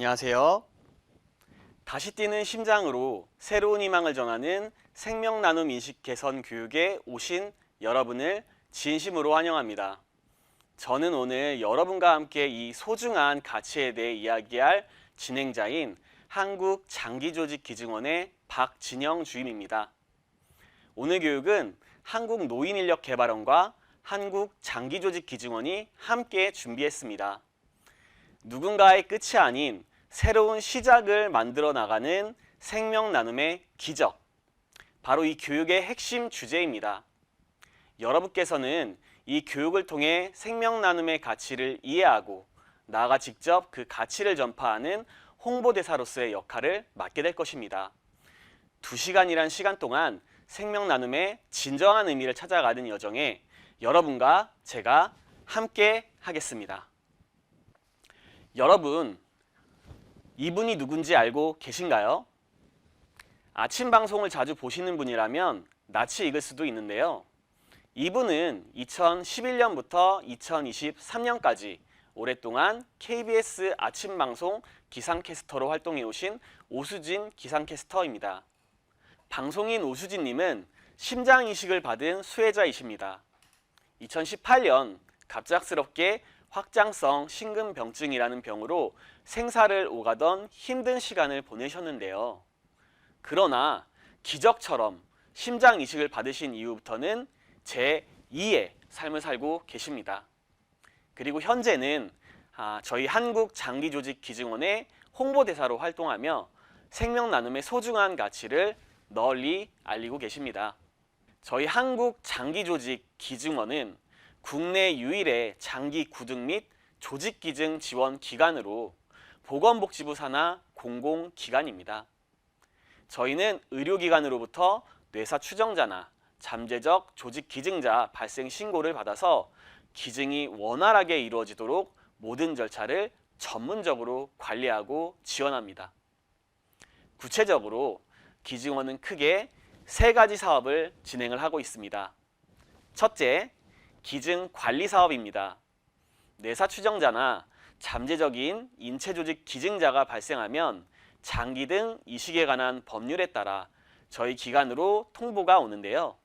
안녕하세요. 다시 뛰는 심장으로 새로운 희망을 전하는 생명나눔 인식 개선 교육에 오신 여러분을 진심으로 환영합니다. 저는 오늘 여러분과 함께 이 소중한 가치에 대해 이야기할 진행자인 한국장기조직기증원의 박진영 주임입니다. 오늘 교육은 한국노인인력개발원과 한국장기조직기증원이 함께 준비했습니다. 누군가의 끝이 아닌 새로운 시작을 만들어 나가는 생명나눔의 기적. 바로 이 교육의 핵심 주제입니다. 여러분께서는 이 교육을 통해 생명나눔의 가치를 이해하고 나아가 직접 그 가치를 전파하는 홍보대사로서의 역할을 맡게 될 것입니다. 2시간이란 시간 동안 생명나눔의 진정한 의미를 찾아가는 여정에 여러분과 제가 함께 하겠습니다. 여러분, 이분이 누군지 알고 계신가요? 아침 방송을 자주 보시는 분이라면 낯이 익을 수도 있는데요. 이분은 2011년부터 2023년까지 오랫동안 KBS 아침 방송 기상캐스터로 활동해 오신 오수진 기상캐스터입니다. 방송인 오수진님은 심장이식을 받은 수혜자이십니다. 2018년 갑작스럽게 확장성 심근병증이라는 병으로 생사를 오가던 힘든 시간을 보내셨는데요. 그러나 기적처럼 심장 이식을 받으신 이후부터는 제2의 삶을 살고 계십니다. 그리고 현재는 저희 한국장기조직기증원의 홍보대사로 활동하며 생명나눔의 소중한 가치를 널리 알리고 계십니다. 저희 한국장기조직기증원은 국내 유일의 장기 구등 및 조직기증 지원 기관으로 보건복지부 산하 공공기관입니다. 저희는 의료기관으로부터 뇌사 추정자나 잠재적 조직기증자 발생 신고를 받아서 기증이 원활하게 이루어지도록 모든 절차를 전문적으로 관리하고 지원합니다. 구체적으로 기증원은 크게 3가지 사업을 진행을 하고 있습니다. 첫째, 기증 관리 사업입니다. 뇌사 추정자나 잠재적인 인체조직 기증자가 발생하면 장기 등 이식에 관한 법률에 따라 저희 기관으로 통보가 오는데요.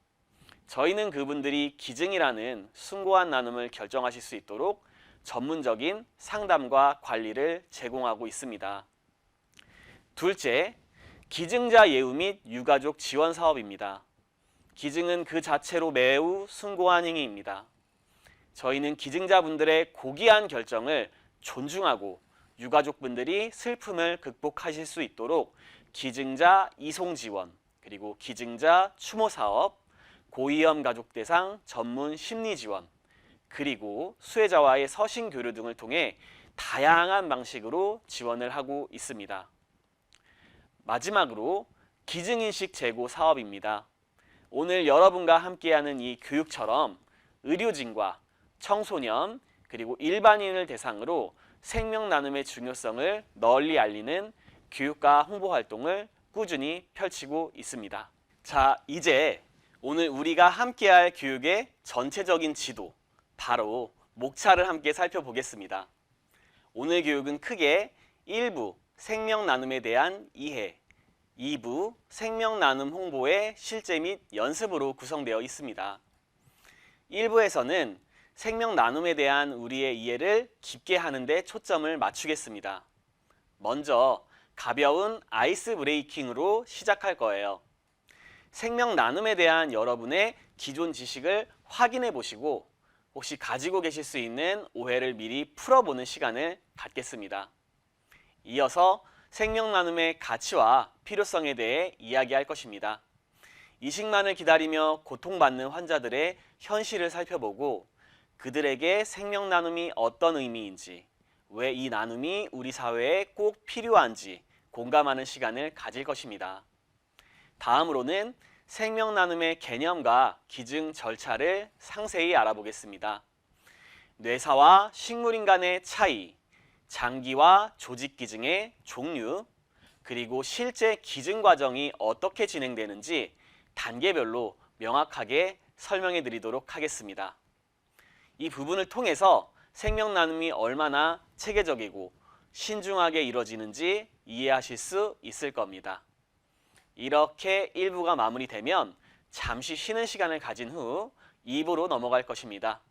저희는 그분들이 기증이라는 숭고한 나눔을 결정하실 수 있도록 전문적인 상담과 관리를 제공하고 있습니다. 둘째, 기증자 예우 및 유가족 지원 사업입니다. 기증은 그 자체로 매우 숭고한 행위입니다. 저희는 기증자분들의 고귀한 결정을 존중하고 유가족분들이 슬픔을 극복하실 수 있도록 기증자 이송 지원, 그리고 기증자 추모 사업, 고위험 가족 대상 전문 심리 지원, 그리고 수혜자와의 서신 교류 등을 통해 다양한 방식으로 지원을 하고 있습니다. 마지막으로 기증인식 제고 사업입니다. 오늘 여러분과 함께하는 이 교육처럼 의료진과 청소년 그리고 일반인을 대상으로 생명나눔의 중요성을 널리 알리는 교육과 홍보 활동을 꾸준히 펼치고 있습니다. 자, 이제 오늘 우리가 함께할 교육의 전체적인 지도, 바로 목차를 함께 살펴보겠습니다. 오늘 교육은 크게 1부 생명나눔에 대한 이해, 2부 생명나눔 홍보의 실제 및 연습으로 구성되어 있습니다. 1부에서는 생명나눔에 대한 우리의 이해를 깊게 하는 데 초점을 맞추겠습니다. 먼저 가벼운 아이스 브레이킹으로 시작할 거예요. 생명나눔에 대한 여러분의 기존 지식을 확인해 보시고 혹시 가지고 계실 수 있는 오해를 미리 풀어보는 시간을 갖겠습니다. 이어서 생명나눔의 가치와 필요성에 대해 이야기할 것입니다. 이식만을 기다리며 고통받는 환자들의 현실을 살펴보고 그들에게 생명나눔이 어떤 의미인지, 왜 이 나눔이 우리 사회에 꼭 필요한지 공감하는 시간을 가질 것입니다. 다음으로는 생명나눔의 개념과 기증 절차를 상세히 알아보겠습니다. 뇌사와 식물인 간의 차이, 장기와 조직기증의 종류, 그리고 실제 기증 과정이 어떻게 진행되는지 단계별로 명확하게 설명해 드리도록 하겠습니다. 이 부분을 통해서 생명나눔이 얼마나 체계적이고 신중하게 이루어지는지 이해하실 수 있을 겁니다. 이렇게 1부가 마무리되면 잠시 쉬는 시간을 가진 후 2부로 넘어갈 것입니다.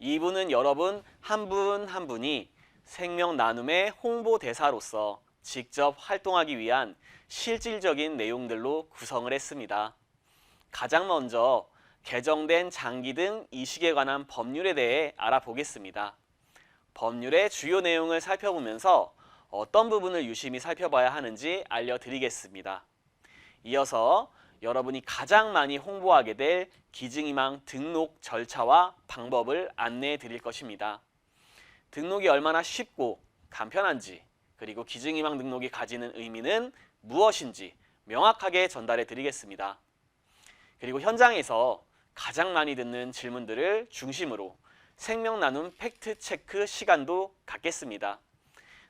2부는 여러분 한 분 한 분이 생명 나눔의 홍보대사로서 직접 활동하기 위한 실질적인 내용들로 구성을 했습니다. 가장 먼저 개정된 장기 등 이식에 관한 법률에 대해 알아보겠습니다. 법률의 주요 내용을 살펴보면서 어떤 부분을 유심히 살펴봐야 하는지 알려드리겠습니다. 이어서 여러분이 가장 많이 홍보하게 될 기증희망 등록 절차와 방법을 안내해 드릴 것입니다. 등록이 얼마나 쉽고 간편한지, 그리고 기증희망 등록이 가지는 의미는 무엇인지 명확하게 전달해 드리겠습니다. 그리고 현장에서 가장 많이 듣는 질문들을 중심으로 생명 나눔 팩트 체크 시간도 갖겠습니다.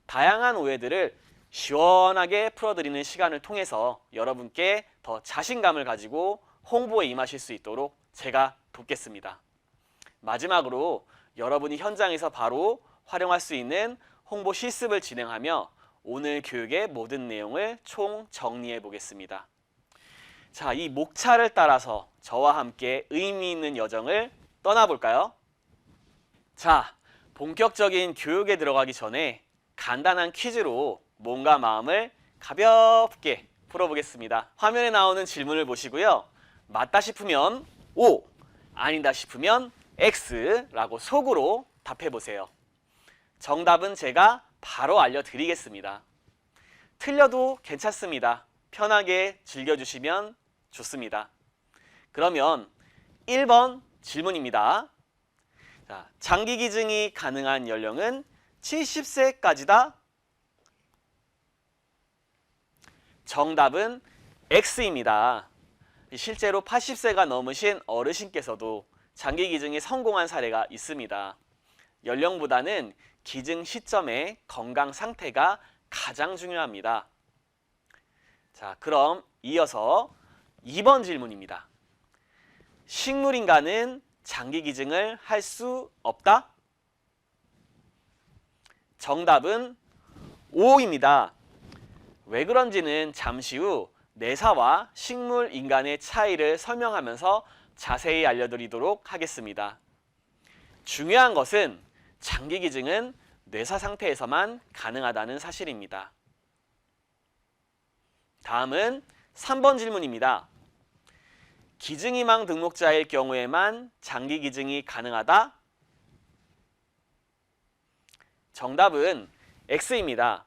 다양한 오해들을 시원하게 풀어드리는 시간을 통해서 여러분께 더 자신감을 가지고 홍보에 임하실 수 있도록 제가 돕겠습니다. 마지막으로 여러분이 현장에서 바로 활용할 수 있는 홍보 실습을 진행하며 오늘 교육의 모든 내용을 총 정리해 보겠습니다. 자, 이 목차를 따라서 저와 함께 의미 있는 여정을 떠나볼까요? 자, 본격적인 교육에 들어가기 전에 간단한 퀴즈로 몸과 마음을 가볍게 풀어보겠습니다. 화면에 나오는 질문을 보시고요. 맞다 싶으면 O, 아니다 싶으면 X라고 속으로 답해보세요. 정답은 제가 바로 알려드리겠습니다. 틀려도 괜찮습니다. 편하게 즐겨주시면 좋습니다. 그러면 1번 질문입니다. 자, 장기 기증이 가능한 연령은 70세까지다? 정답은 X입니다. 실제로 80세가 넘으신 어르신께서도 장기 기증에 성공한 사례가 있습니다. 연령보다는 기증 시점의 건강 상태가 가장 중요합니다. 자, 그럼 이어서 2번 질문입니다. 식물인간은 장기 기증을 할 수 없다? 정답은 O입니다. 왜 그런지는 잠시 후 내사와 식물인간의 차이를 설명하면서 자세히 알려드리도록 하겠습니다. 중요한 것은 장기 기증은 뇌사 상태에서만 가능하다는 사실입니다. 다음은 3번 질문입니다. 기증희망 등록자일 경우에만 장기 기증이 가능하다? 정답은 X입니다.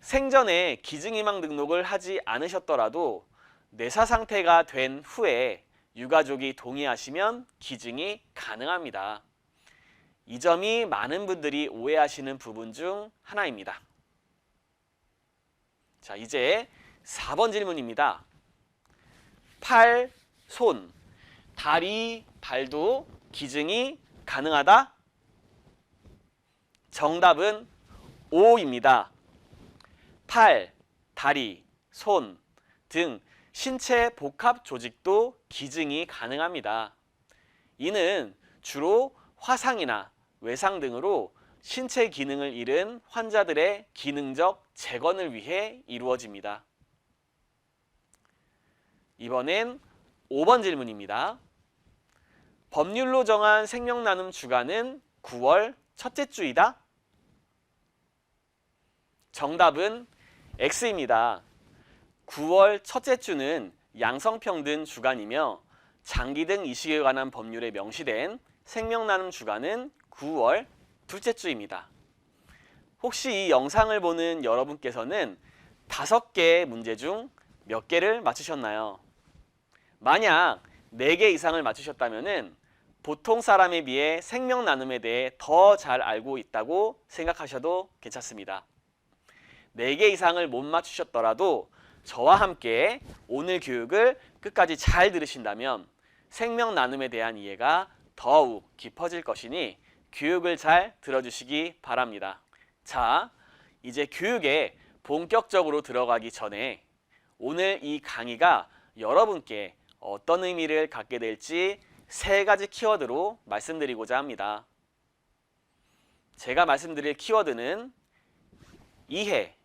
생전에 기증희망 등록을 하지 않으셨더라도 뇌사 상태가 된 후에 유가족이 동의하시면 기증이 가능합니다. 이 점이 많은 분들이 오해하시는 부분 중 하나입니다. 자, 이제 4번 질문입니다. 팔, 손, 다리, 발도 기증이 가능하다? 정답은 O입니다. 팔, 다리, 손 등 신체 복합 조직도 기증이 가능합니다. 이는 주로 화상이나 외상 등으로 신체 기능을 잃은 환자들의 기능적 재건을 위해 이루어집니다. 이번엔 5번 질문입니다. 법률로 정한 생명나눔 주간은 9월 첫째 주이다? 정답은 X입니다. 9월 첫째 주는 양성평등 주간이며 장기 등 이식에 관한 법률에 명시된 생명나눔 주간은 9월 둘째 주입니다. 혹시 이 영상을 보는 여러분께서는 5개의 문제 중 몇 개를 맞추셨나요? 만약 4개 이상을 맞추셨다면 보통 사람에 비해 생명나눔에 대해 더 잘 알고 있다고 생각하셔도 괜찮습니다. 4개 이상을 못 맞추셨더라도 저와 함께 오늘 교육을 끝까지 잘 들으신다면 생명나눔에 대한 이해가 더욱 깊어질 것이니 교육을 잘 들어주시기 바랍니다. 자, 이제 교육에 본격적으로 들어가기 전에 오늘 이 강의가 여러분께 어떤 의미를 갖게 될지 3가지 키워드로 말씀드리고자 합니다. 제가 말씀드릴 키워드는 이해,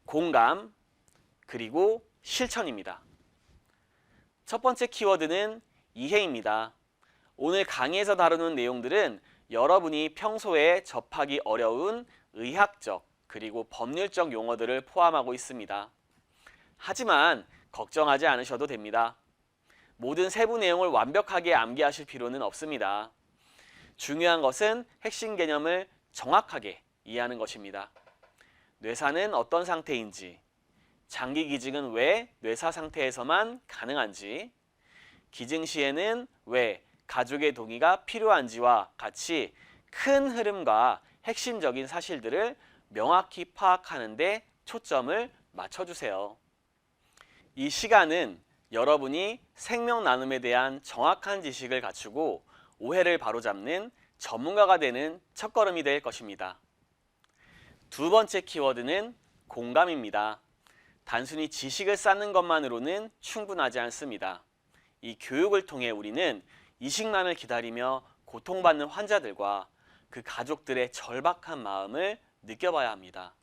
공감, 그리고 실천입니다. 첫 번째 키워드는 이해입니다. 오늘 강의에서 다루는 내용들은 여러분이 평소에 접하기 어려운 의학적 그리고 법률적 용어들을 포함하고 있습니다. 하지만 걱정하지 않으셔도 됩니다. 모든 세부 내용을 완벽하게 암기하실 필요는 없습니다. 중요한 것은 핵심 개념을 정확하게 이해하는 것입니다. 뇌사는 어떤 상태인지, 장기 기증은 왜 뇌사 상태에서만 가능한지, 기증 시에는 왜 가족의 동의가 필요한지와 같이 큰 흐름과 핵심적인 사실들을 명확히 파악하는 데 초점을 맞춰주세요. 이 시간은 여러분이 생명 나눔에 대한 정확한 지식을 갖추고 오해를 바로잡는 전문가가 되는 첫걸음이 될 것입니다. 두 번째 키워드는 공감입니다. 단순히 지식을 쌓는 것만으로는 충분하지 않습니다. 이 교육을 통해 우리는 이식만을 기다리며 고통받는 환자들과 그 가족들의 절박한 마음을 느껴봐야 합니다.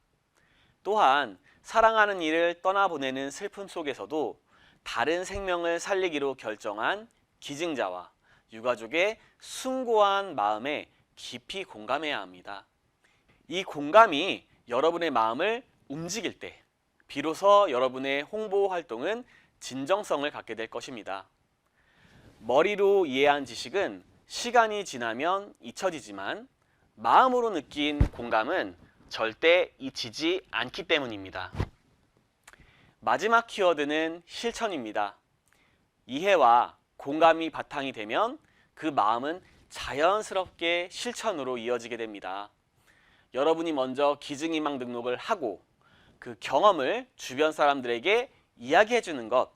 또한 사랑하는 이를 떠나보내는 슬픔 속에서도 다른 생명을 살리기로 결정한 기증자와 유가족의 숭고한 마음에 깊이 공감해야 합니다. 이 공감이 여러분의 마음을 움직일 때 비로소 여러분의 홍보 활동은 진정성을 갖게 될 것입니다. 머리로 이해한 지식은 시간이 지나면 잊혀지지만 마음으로 느낀 공감은 절대 잊히지 않기 때문입니다. 마지막 키워드는 실천입니다. 이해와 공감이 바탕이 되면 그 마음은 자연스럽게 실천으로 이어지게 됩니다. 여러분이 먼저 기증희망 등록을 하고 그 경험을 주변 사람들에게 이야기해 주는 것,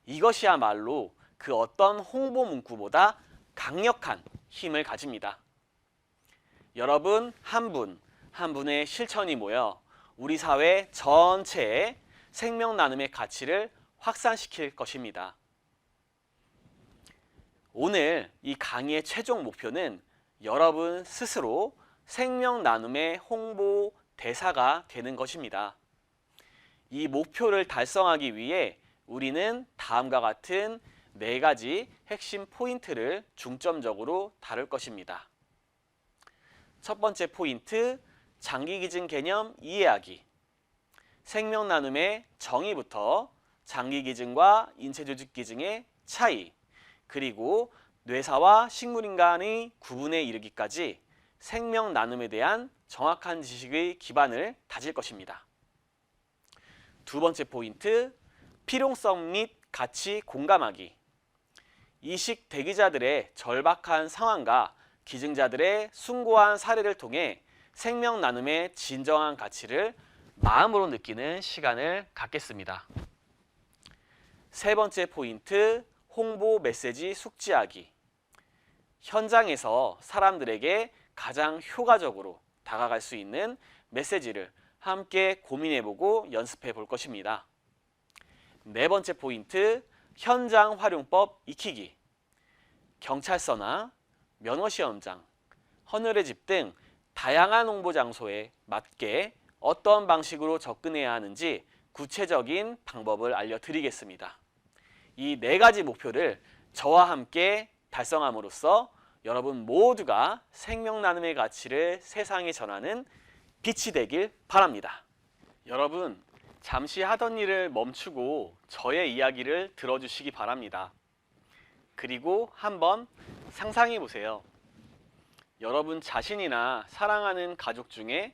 이것이야말로 그 어떤 홍보 문구보다 강력한 힘을 가집니다. 여러분 한 분 한 분의 실천이 모여 우리 사회 전체에 생명 나눔의 가치를 확산시킬 것입니다. 오늘 이 강의의 최종 목표는 여러분 스스로 생명 나눔의 홍보 대사가 되는 것입니다. 이 목표를 달성하기 위해 우리는 다음과 같은 4가지 핵심 포인트를 중점적으로 다룰 것입니다. 첫 번째 포인트, 장기기증 개념 이해하기. 생명 나눔의 정의부터 장기기증과 인체조직기증의 차이, 그리고 뇌사와 식물인간의 구분에 이르기까지 생명 나눔에 대한 정확한 지식의 기반을 다질 것입니다. 두 번째 포인트, 필요성 및 가치 공감하기. 이식 대기자들의 절박한 상황과 기증자들의 숭고한 사례를 통해 생명 나눔의 진정한 가치를 마음으로 느끼는 시간을 갖겠습니다. 세 번째 포인트, 홍보 메시지 숙지하기. 현장에서 사람들에게 가장 효과적으로 다가갈 수 있는 메시지를 함께 고민해보고 연습해 볼 것입니다. 네 번째 포인트, 현장 활용법 익히기. 경찰서나 면허시험장, 헌혈의 집 등 다양한 홍보 장소에 맞게 어떤 방식으로 접근해야 하는지 구체적인 방법을 알려드리겠습니다. 이 4가지 목표를 저와 함께 달성함으로써 여러분 모두가 생명 나눔의 가치를 세상에 전하는 빛이 되길 바랍니다. 여러분, 잠시 하던 일을 멈추고 저의 이야기를 들어주시기 바랍니다. 그리고 한번 상상해 보세요. 여러분 자신이나 사랑하는 가족 중에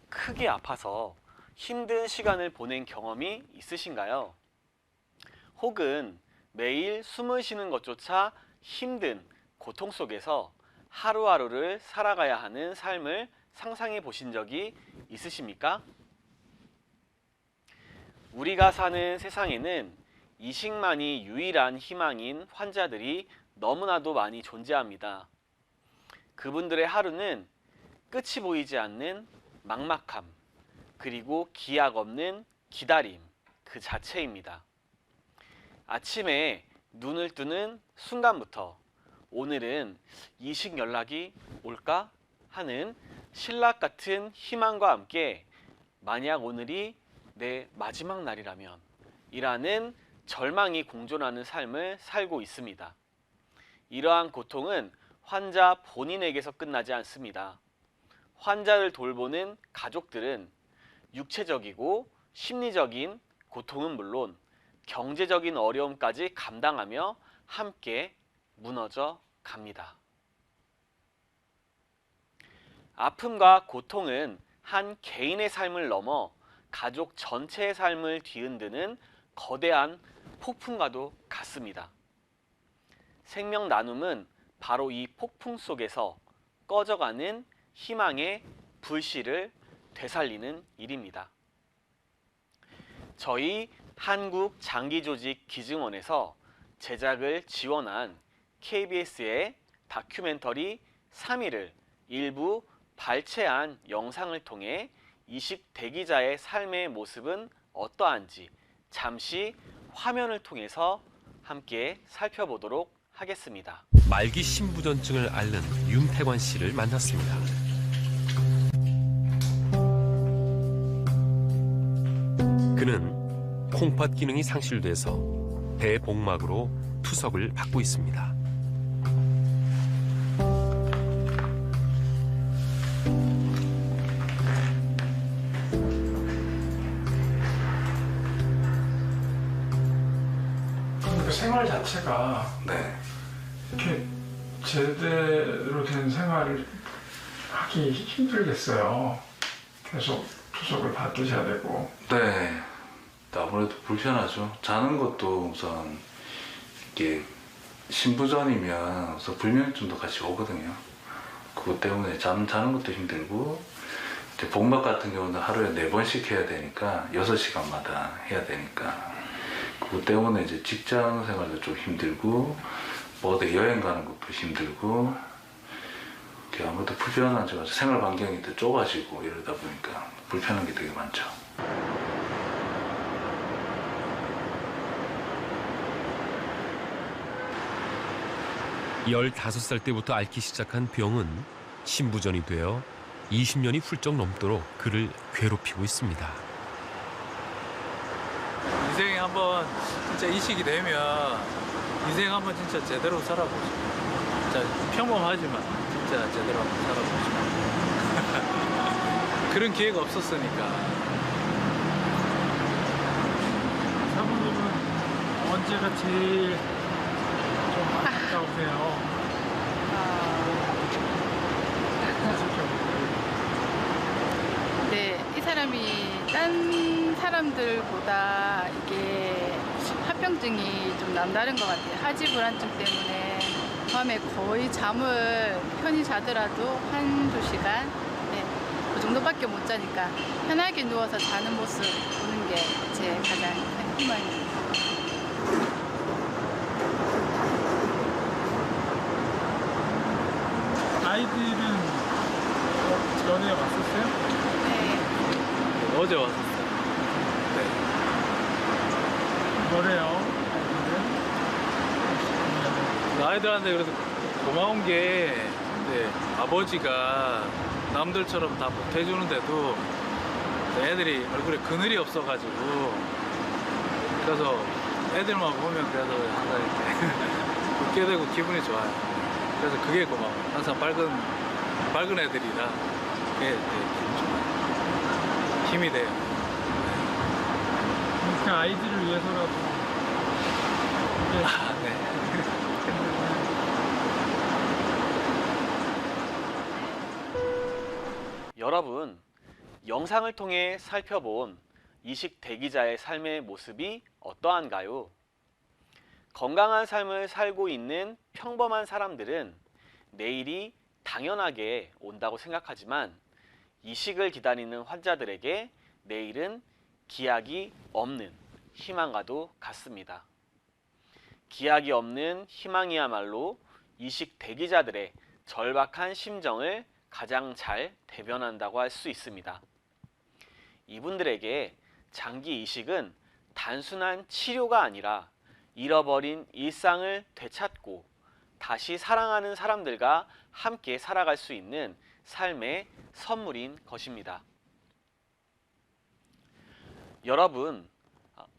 크게 아파서 힘든 시간을 보낸 경험이 있으신가요? 혹은 매일 숨을 쉬는 것조차 힘든 고통 속에서 하루하루를 살아가야 하는 삶을 상상해 보신 적이 있으십니까? 우리가 사는 세상에는 이식만이 유일한 희망인 환자들이 너무나도 많이 존재합니다. 그분들의 하루는 끝이 보이지 않는 막막함, 그리고 기약 없는 기다림 그 자체입니다. 아침에 눈을 뜨는 순간부터 오늘은 이식 연락이 올까 하는 신락 같은 희망과 함께 만약 오늘이 내 마지막 날이라면 이라는 절망이 공존하는 삶을 살고 있습니다. 이러한 고통은 환자 본인에게서 끝나지 않습니다. 환자를 돌보는 가족들은 육체적이고 심리적인 고통은 물론 경제적인 어려움까지 감당하며 함께 무너져 갑니다. 아픔과 고통은 한 개인의 삶을 넘어 가족 전체의 삶을 뒤흔드는 거대한 폭풍과도 같습니다. 생명 나눔은 바로 이 폭풍 속에서 꺼져가는 희망의 불씨를 되살리는 일입니다. 저희 한국장기조직기증원에서 제작을 지원한 KBS의 다큐멘터리 3일을 일부 발췌한 영상을 통해 이식 대기자의 삶의 모습은 어떠한지 잠시 화면을 통해서 함께 살펴보도록 하겠습니다. 말기 신부전증을 앓는 윤태관 씨를 만났습니다. 그는 콩팥 기능이 상실돼서 대복막으로 투석을 받고 있습니다. 그 생활 자체가 네. 이렇게 제대로 된 생활을 하기 힘들겠어요. 계속 투석을 받으셔야 되고. 네. 아무래도 불편하죠. 자는 것도 우선 이게 신부전이면 우선 불면증도 같이 오거든요. 그것 때문에 자는 것도 힘들고, 이제 복막 같은 경우는 하루에 4번씩 해야 되니까 6시간마다 해야 되니까 그것 때문에 이제 직장 생활도 좀 힘들고, 뭐 어디 여행 가는 것도 힘들고, 이렇게 아무래도 불편하죠. 생활 반경이 더 좁아지고 이러다 보니까 불편한 게 되게 많죠. 15살 때부터 앓기 시작한 병은 신부전이 되어 20년이 훌쩍 넘도록 그를 괴롭히고 있습니다. 인생에 한번 진짜 이식이 되면 인생 한번 진짜 제대로 살아보죠. 진짜 평범하지만 진짜 제대로 한번 살아보죠. 그런 기회가 없었으니까. 사모님은 언제가 제일 좀 안타까우세요? 네, 이 사람이 딴 사람들보다 이게 합병증이 좀 남다른 것 같아요. 하지불안증 때문에 밤에 거의 잠을 편히 자더라도 1~2시간 그 정도밖에 못 자니까 편하게 누워서 자는 모습 보는 게 제 가장 큰 희망입니다. 아이들은 연애 왔었어요? 네, 어제 왔었어요. 뭐래요? 아이들한테 그래서 고마운 게 이제 아버지가 남들처럼 다 못해주는데도 애들이 얼굴에 그늘이 없어가지고 그래서 애들만 보면 그래도 항상 이렇게 웃게 되고 기분이 좋아요. 그래서 그게 고마워요. 항상 밝은 애들이라 그게 되게 기분 좋아요. 힘이 돼요. 그 아이들을 위해서라도 네. 여러분, 영상을 통해 살펴본 이식 대기자의 삶의 모습이 어떠한가요? 건강한 삶을 살고 있는 평범한 사람들은 내일이 당연하게 온다고 생각하지만 이식을 기다리는 환자들에게 내일은 기약이 없는 희망과도 같습니다. 기약이 없는 희망이야말로 이식 대기자들의 절박한 심정을 가장 잘 대변한다고 할 수 있습니다. 이분들에게 장기 이식은 단순한 치료가 아니라 잃어버린 일상을 되찾고 다시 사랑하는 사람들과 함께 살아갈 수 있는 삶의 선물인 것입니다. 여러분,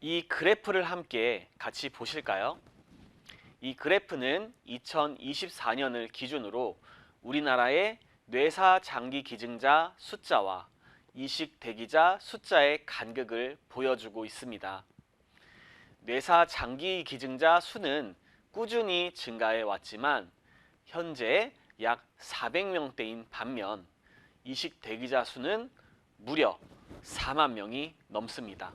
이 그래프를 함께 같이 보실까요? 이 그래프는 2024년을 기준으로 우리나라의 뇌사 장기 기증자 숫자와 이식 대기자 숫자의 간극을 보여주고 있습니다. 뇌사 장기 기증자 수는 꾸준히 증가해 왔지만 현재 약 400명대인 반면 이식 대기자 수는 무려 4만 명이 넘습니다.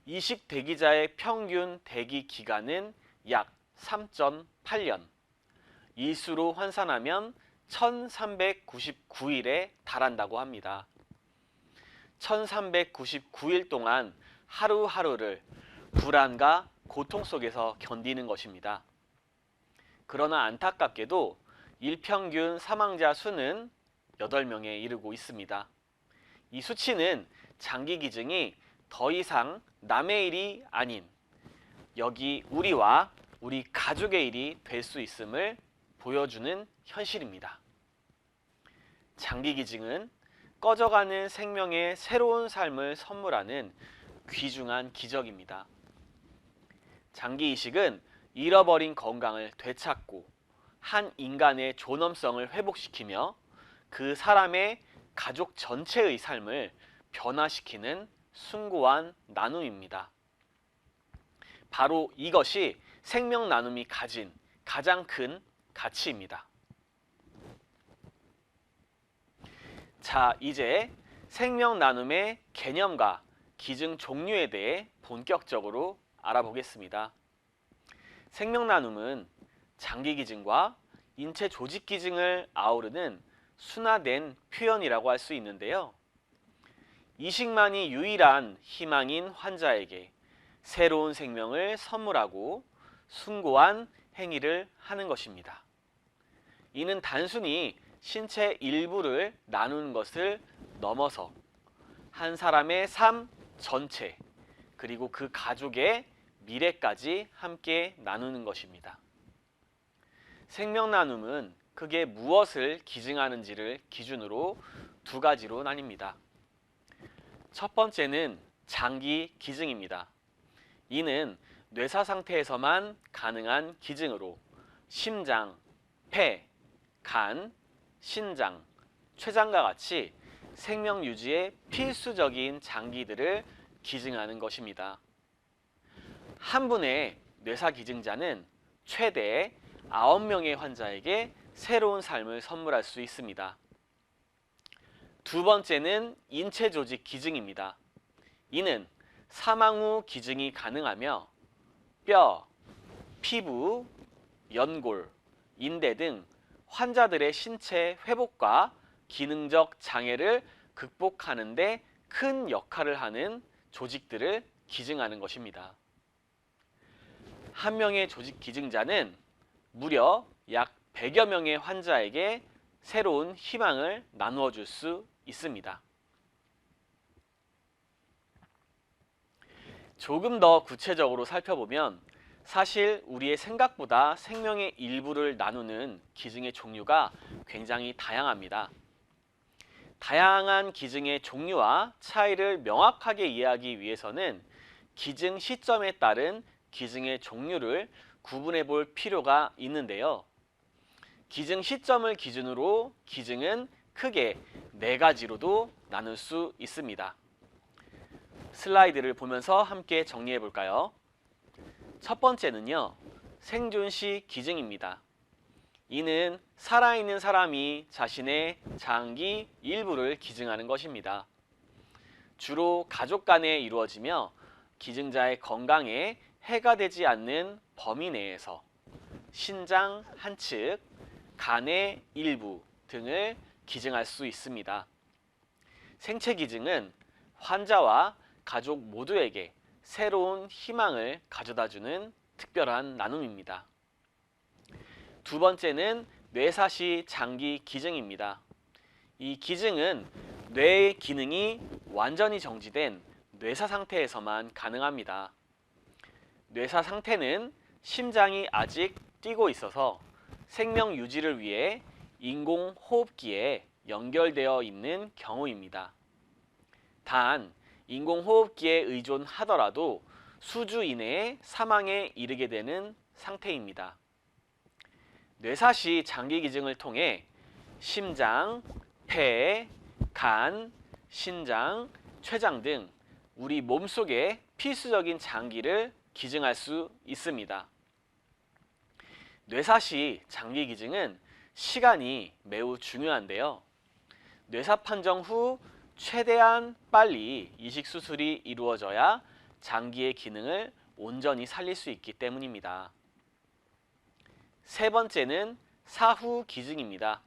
이식 대기자의 평균 대기 기간은 약 3.8년, 일수로 환산하면 1399일에 달한다고 합니다. 1399일 동안 하루하루를 불안과 고통 속에서 견디는 것입니다. 그러나 안타깝게도 일평균 사망자 수는 8명에 이르고 있습니다. 이 수치는 장기 기증이 더 이상 남의 일이 아닌 여기 우리와 우리 가족의 일이 될 수 있음을 보여주는 현실입니다. 장기 기증은 꺼져가는 생명의 새로운 삶을 선물하는 귀중한 기적입니다. 장기 이식은 잃어버린 건강을 되찾고 한 인간의 존엄성을 회복시키며 그 사람의 가족 전체의 삶을 변화시키는 숭고한 나눔입니다. 바로 이것이 생명 나눔이 가진 가장 큰 가치입니다. 자, 이제 생명 나눔의 개념과 기증 종류에 대해 본격적으로 알아보겠습니다. 생명 나눔은 장기 기증과 인체 조직 기증을 아우르는 순화된 표현이라고 할 수 있는데요. 이식만이 유일한 희망인 환자에게 새로운 생명을 선물하고 숭고한 행위를 하는 것입니다. 이는 단순히 신체 일부를 나누는 것을 넘어서 한 사람의 삶 전체 그리고 그 가족의 미래까지 함께 나누는 것입니다. 생명 나눔은 크게 무엇을 기증하는지를 기준으로 두 가지로 나뉩니다. 첫 번째는 장기 기증입니다. 이는 뇌사 상태에서만 가능한 기증으로 심장, 폐, 간, 신장, 췌장과 같이 생명 유지에 필수적인 장기들을 기증하는 것입니다. 한 분의 뇌사 기증자는 최대 9명의 환자에게 새로운 삶을 선물할 수 있습니다. 두 번째는 인체 조직 기증입니다. 이는 사망 후 기증이 가능하며 뼈, 피부, 연골, 인대 등 환자들의 신체 회복과 기능적 장애를 극복하는 데 큰 역할을 하는 조직들을 기증하는 것입니다. 한 명의 조직 기증자는 무려 약 100여 명의 환자에게 새로운 희망을 나누어 줄 수 있습니다. 조금 더 구체적으로 살펴보면 사실 우리의 생각보다 생명의 일부를 나누는 기증의 종류가 굉장히 다양합니다. 다양한 기증의 종류와 차이를 명확하게 이해하기 위해서는 기증 시점에 따른 기증의 종류를 구분해 볼 필요가 있는데요. 기증 시점을 기준으로 기증은 크게 4가지로도 나눌 수 있습니다. 슬라이드를 보면서 함께 정리해 볼까요? 첫 번째는요, 생존시 기증입니다. 이는 살아있는 사람이 자신의 장기 일부를 기증하는 것입니다. 주로 가족 간에 이루어지며 기증자의 건강에 해가 되지 않는 범위 내에서 신장 한 측, 간의 일부 등을 기증할 수 있습니다. 생체 기증은 환자와 가족 모두에게 새로운 희망을 가져다주는 특별한 나눔입니다. 두 번째는 뇌사시 장기 기증입니다. 이 기증은 뇌의 기능이 완전히 정지된 뇌사 상태에서만 가능합니다. 뇌사 상태는 심장이 아직 뛰고 있어서 생명 유지를 위해 인공호흡기에 연결되어 있는 경우입니다. 단 인공호흡기에 의존하더라도 수주 이내에 사망에 이르게 되는 상태입니다. 뇌사시 장기 기증을 통해 심장, 폐, 간, 신장, 췌장 등 우리 몸속의 필수적인 장기를 기증할 수 있습니다. 뇌사시 장기 기증은 시간이 매우 중요한데요. 뇌사 판정 후 최대한 빨리 이식 수술이 이루어져야 장기의 기능을 온전히 살릴 수 있기 때문입니다. 세 번째는 사후 기증입니다.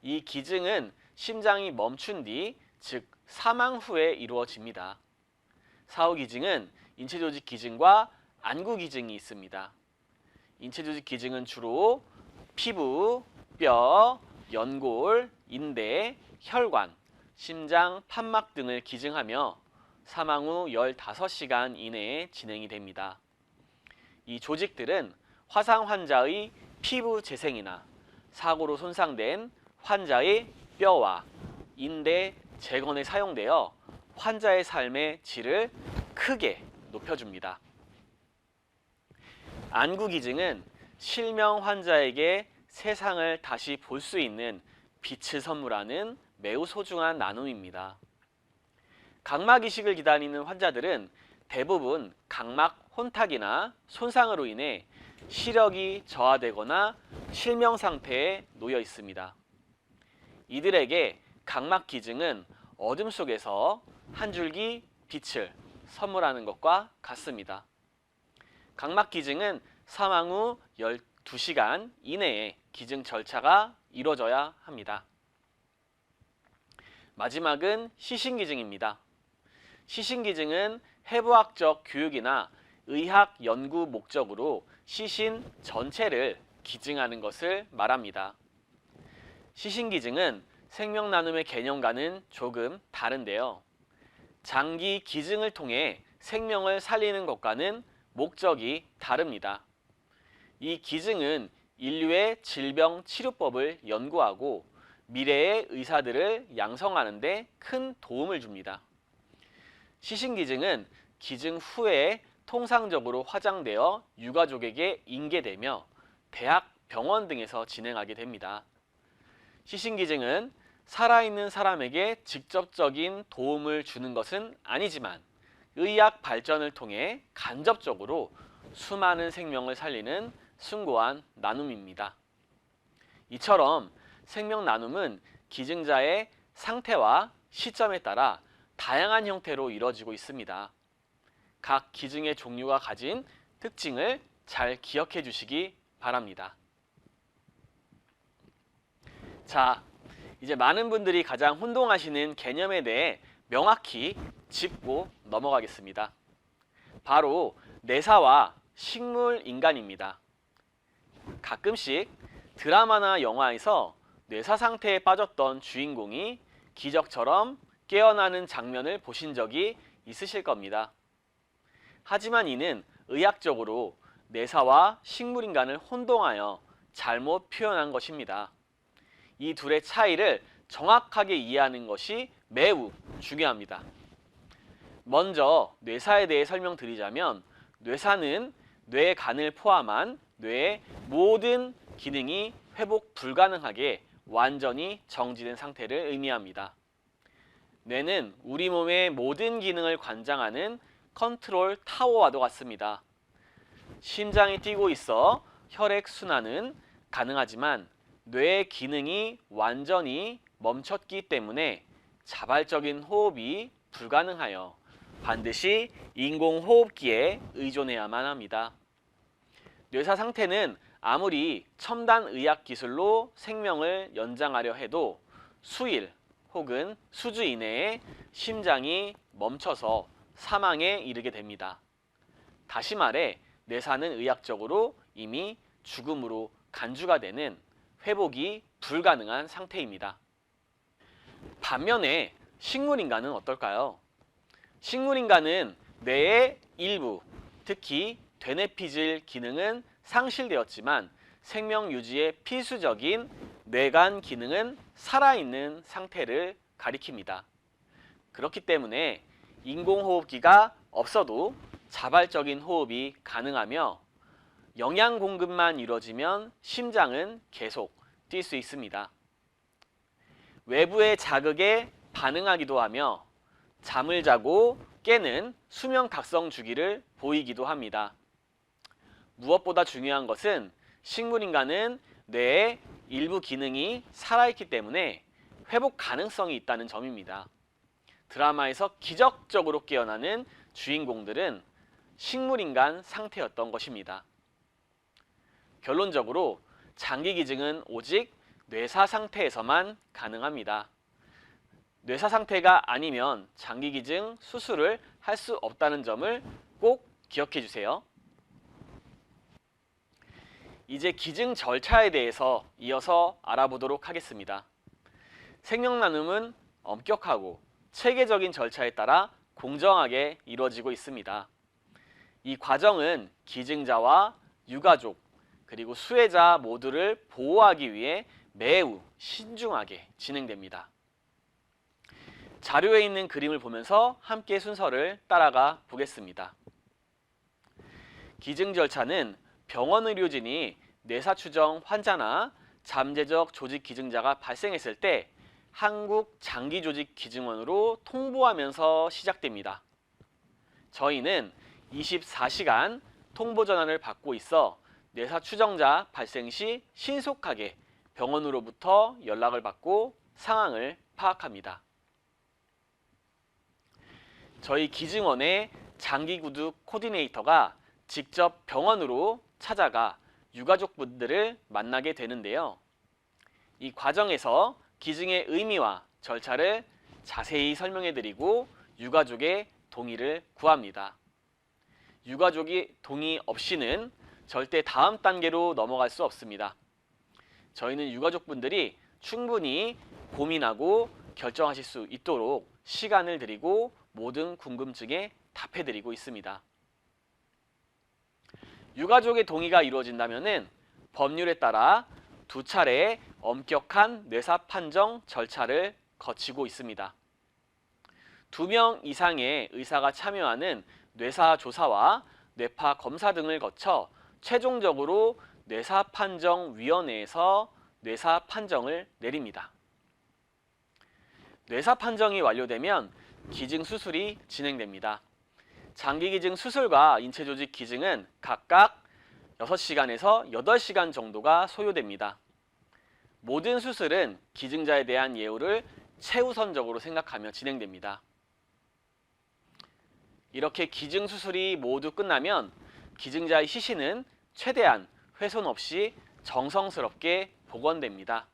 이 기증은 심장이 멈춘 뒤, 즉 사망 후에 이루어집니다. 사후 기증은 인체조직 기증과 안구 기증이 있습니다. 인체조직 기증은 주로 피부, 뼈, 연골, 인대, 혈관, 심장, 판막 등을 기증하며 사망 후 15시간 이내에 진행이 됩니다. 이 조직들은 화상 환자의 피부 재생이나 사고로 손상된 환자의 뼈와 인대 재건에 사용되어 환자의 삶의 질을 크게 높여줍니다. 안구 기증은 실명 환자에게 세상을 다시 볼 수 있는 빛을 선물하는 매우 소중한 나눔입니다. 각막 이식을 기다리는 환자들은 대부분 각막 혼탁이나 손상으로 인해 시력이 저하되거나 실명 상태에 놓여 있습니다. 이들에게 각막 기증은 어둠 속에서 한 줄기 빛을 선물하는 것과 같습니다. 각막 기증은 사망 후 12시간 이내에 기증 절차가 이루어져야 합니다. 마지막은 시신기증입니다. 시신기증은 해부학적 교육이나 의학 연구 목적으로 시신 전체를 기증하는 것을 말합니다. 시신기증은 생명나눔의 개념과는 조금 다른데요. 장기 기증을 통해 생명을 살리는 것과는 목적이 다릅니다. 이 기증은 인류의 질병 치료법을 연구하고 미래의 의사들을 양성하는 데 큰 도움을 줍니다. 시신기증은 기증 후에 통상적으로 화장되어 유가족에게 인계되며 대학, 병원 등에서 진행하게 됩니다. 시신기증은 살아있는 사람에게 직접적인 도움을 주는 것은 아니지만 의학 발전을 통해 간접적으로 수많은 생명을 살리는 숭고한 나눔입니다. 이처럼 생명 나눔은 기증자의 상태와 시점에 따라 다양한 형태로 이루어지고 있습니다. 각 기증의 종류가 가진 특징을 잘 기억해 주시기 바랍니다. 자, 이제 많은 분들이 가장 혼동하시는 개념에 대해 명확히 짚고 넘어가겠습니다. 바로 뇌사와 식물인간입니다. 가끔씩 드라마나 영화에서 뇌사 상태에 빠졌던 주인공이 기적처럼 깨어나는 장면을 보신 적이 있으실 겁니다. 하지만 이는 의학적으로 뇌사와 식물인간을 혼동하여 잘못 표현한 것입니다. 이 둘의 차이를 정확하게 이해하는 것이 매우 중요합니다. 먼저 뇌사에 대해 설명드리자면 뇌사는 뇌 간을 포함한 뇌의 모든 기능이 회복 불가능하게 완전히 정지된 상태를 의미합니다. 뇌는 우리 몸의 모든 기능을 관장하는 컨트롤 타워와도 같습니다. 심장이 뛰고 있어 혈액 순환은 가능하지만 뇌의 기능이 완전히 멈췄기 때문에 자발적인 호흡이 불가능하여 반드시 인공호흡기에 의존해야만 합니다. 뇌사 상태는 아무리 첨단 의학 기술로 생명을 연장하려 해도 수일 혹은 수주 이내에 심장이 멈춰서 사망에 이르게 됩니다. 다시 말해 뇌사는 의학적으로 이미 죽음으로 간주가 되는 회복이 불가능한 상태입니다. 반면에 식물인간은 어떨까요? 식물인간은 뇌의 일부, 특히 되뇌피질 기능은 상실되었지만 생명 유지에 필수적인 뇌간 기능은 살아있는 상태를 가리킵니다. 그렇기 때문에 인공호흡기가 없어도 자발적인 호흡이 가능하며 영양 공급만 이루어지면 심장은 계속 뛸 수 있습니다. 외부의 자극에 반응하기도 하며 잠을 자고 깨는 수면 각성 주기를 보이기도 합니다. 무엇보다 중요한 것은 식물인간은 뇌의 일부 기능이 살아있기 때문에 회복 가능성이 있다는 점입니다. 드라마에서 기적적으로 깨어나는 주인공들은 식물인간 상태였던 것입니다. 결론적으로 장기 기증은 오직 뇌사 상태에서만 가능합니다. 뇌사 상태가 아니면 장기 기증 수술을 할 수 없다는 점을 꼭 기억해 주세요. 이제 기증 절차에 대해서 이어서 알아보도록 하겠습니다. 생명 나눔은 엄격하고 체계적인 절차에 따라 공정하게 이루어지고 있습니다. 이 과정은 기증자와 유가족 그리고 수혜자 모두를 보호하기 위해 매우 신중하게 진행됩니다. 자료에 있는 그림을 보면서 함께 순서를 따라가 보겠습니다. 기증 절차는 병원 의료진이 뇌사 추정 환자나 잠재적 조직 기증자가 발생했을 때 한국장기조직기증원으로 통보하면서 시작됩니다. 저희는 24시간 통보 전화를 받고 있어 뇌사 추정자 발생 시 신속하게 병원으로부터 연락을 받고 상황을 파악합니다. 저희 기증원의 장기구독 코디네이터가 직접 병원으로 찾아가 유가족분들을 만나게 되는데요. 이 과정에서 기증의 의미와 절차를 자세히 설명해드리고 유가족의 동의를 구합니다. 유가족이 동의 없이는 절대 다음 단계로 넘어갈 수 없습니다. 저희는 유가족분들이 충분히 고민하고 결정하실 수 있도록 시간을 드리고 모든 궁금증에 답해드리고 있습니다. 유가족의 동의가 이루어진다면 법률에 따라 2차례의 엄격한 뇌사 판정 절차를 거치고 있습니다. 2명 이상의 의사가 참여하는 뇌사 조사와 뇌파 검사 등을 거쳐 최종적으로 뇌사 판정위원회에서 뇌사 판정을 내립니다. 뇌사 판정이 완료되면 기증 수술이 진행됩니다. 장기 기증 수술과 인체 조직 기증은 각각 6시간에서 8시간 정도가 소요됩니다. 모든 수술은 기증자에 대한 예우를 최우선적으로 생각하며 진행됩니다. 이렇게 기증 수술이 모두 끝나면 기증자의 시신은 최대한 훼손 없이 정성스럽게 복원됩니다.